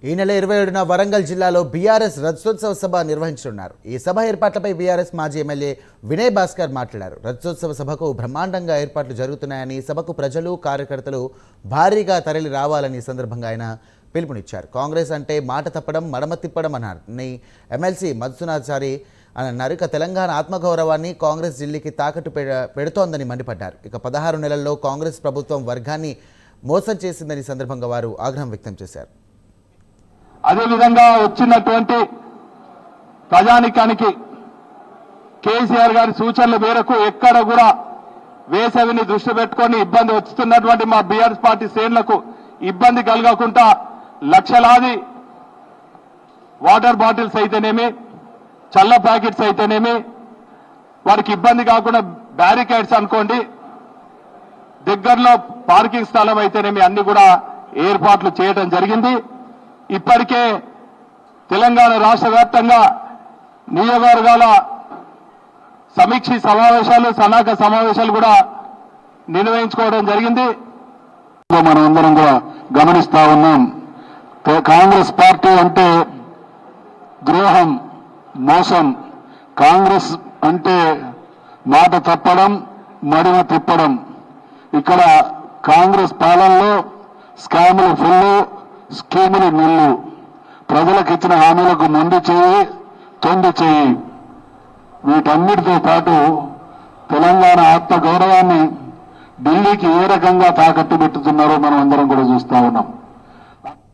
ఈ నెల 27న వరంగల్ జిల్లాలో బీఆర్ఎస్ రజతోత్సవ సభ నిర్వహించనున్నారు. ఈ సభ ఏర్పాట్లపై బీఆర్ఎస్ మాజీ ఎమ్మెల్యే వినయ్ భాస్కర్ మాట్లాడారు. రజతోత్సవ సభకు బ్రహ్మాండంగా ఏర్పాట్లు జరుగుతున్నాయని, సభకు ప్రజలు కార్యకర్తలు భారీగా తరలి రావాలని సందర్భంగా ఆయన పిలుపునిచ్చారు. కాంగ్రెస్ అంటే మాట తప్పడం మడమ తిప్పడం అన్నారు. ఎమ్మెల్సీ మధుసూనాచారి అన్నారు. ఇక తెలంగాణ ఆత్మగౌరవాన్ని కాంగ్రెస్ ఢిల్లీకి తాకట్టు పెడుతోందని మండిపడ్డారు. ఇక 16 నెలల్లో కాంగ్రెస్ ప్రభుత్వం వర్గాన్ని మోసం చేసిందని సందర్భంగా వారు ఆగ్రహం వ్యక్తం చేశారు. అదేవిధంగా వచ్చినటువంటి ప్రజానికానికి కేసీఆర్ గారి సూచనల మేరకు ఎక్కడ కూడా వేసవిని దృష్టి పెట్టుకొని ఇబ్బంది వస్తున్నటువంటి మా బీఆర్ఎస్ పార్టీ శ్రేణులకు ఇబ్బంది కలగకుండా లక్షలాది వాటర్ బాటిల్స్ అయితేనేమి, చల్ల ప్యాకెట్స్ అయితేనేమి, వారికి ఇబ్బంది కాకుండా బ్యారికేడ్స్ అనుకోండి, దగ్గరలో పార్కింగ్ స్థలం అయితేనేమి అన్ని కూడా ఏర్పాట్లు చేయడం జరిగింది. ఇప్పటికే తెలంగాణ రాష్ట్ర వ్యాప్తంగా నియోజకవర్గాల సమీక్ష సమావేశాలు, సన్నాహక సమావేశాలు కూడా నిర్వహించుకోవడం జరిగింది. మనం అందరం కూడా గమనిస్తా ఉన్నాం. కాంగ్రెస్ పార్టీ అంటే ద్రోహం, మోసం. కాంగ్రెస్ అంటే మాట తప్పడం, మడిమ తిప్పడం. ఇక్కడ కాంగ్రెస్ పాలనలో స్కాములు ఫుల్లు, స్కీములు నిల్లు. ప్రజలకు ఇచ్చిన హామీలకు మొండి చేయి, తొండి చేయి. వీటన్నిటితో పాటు తెలంగాణ ఆత్మ గౌరవాన్ని ఢిల్లీకి ఏ రకంగా తాకట్టు పెట్టుతున్నారో మనం అందరం కూడా చూస్తా ఉన్నాం.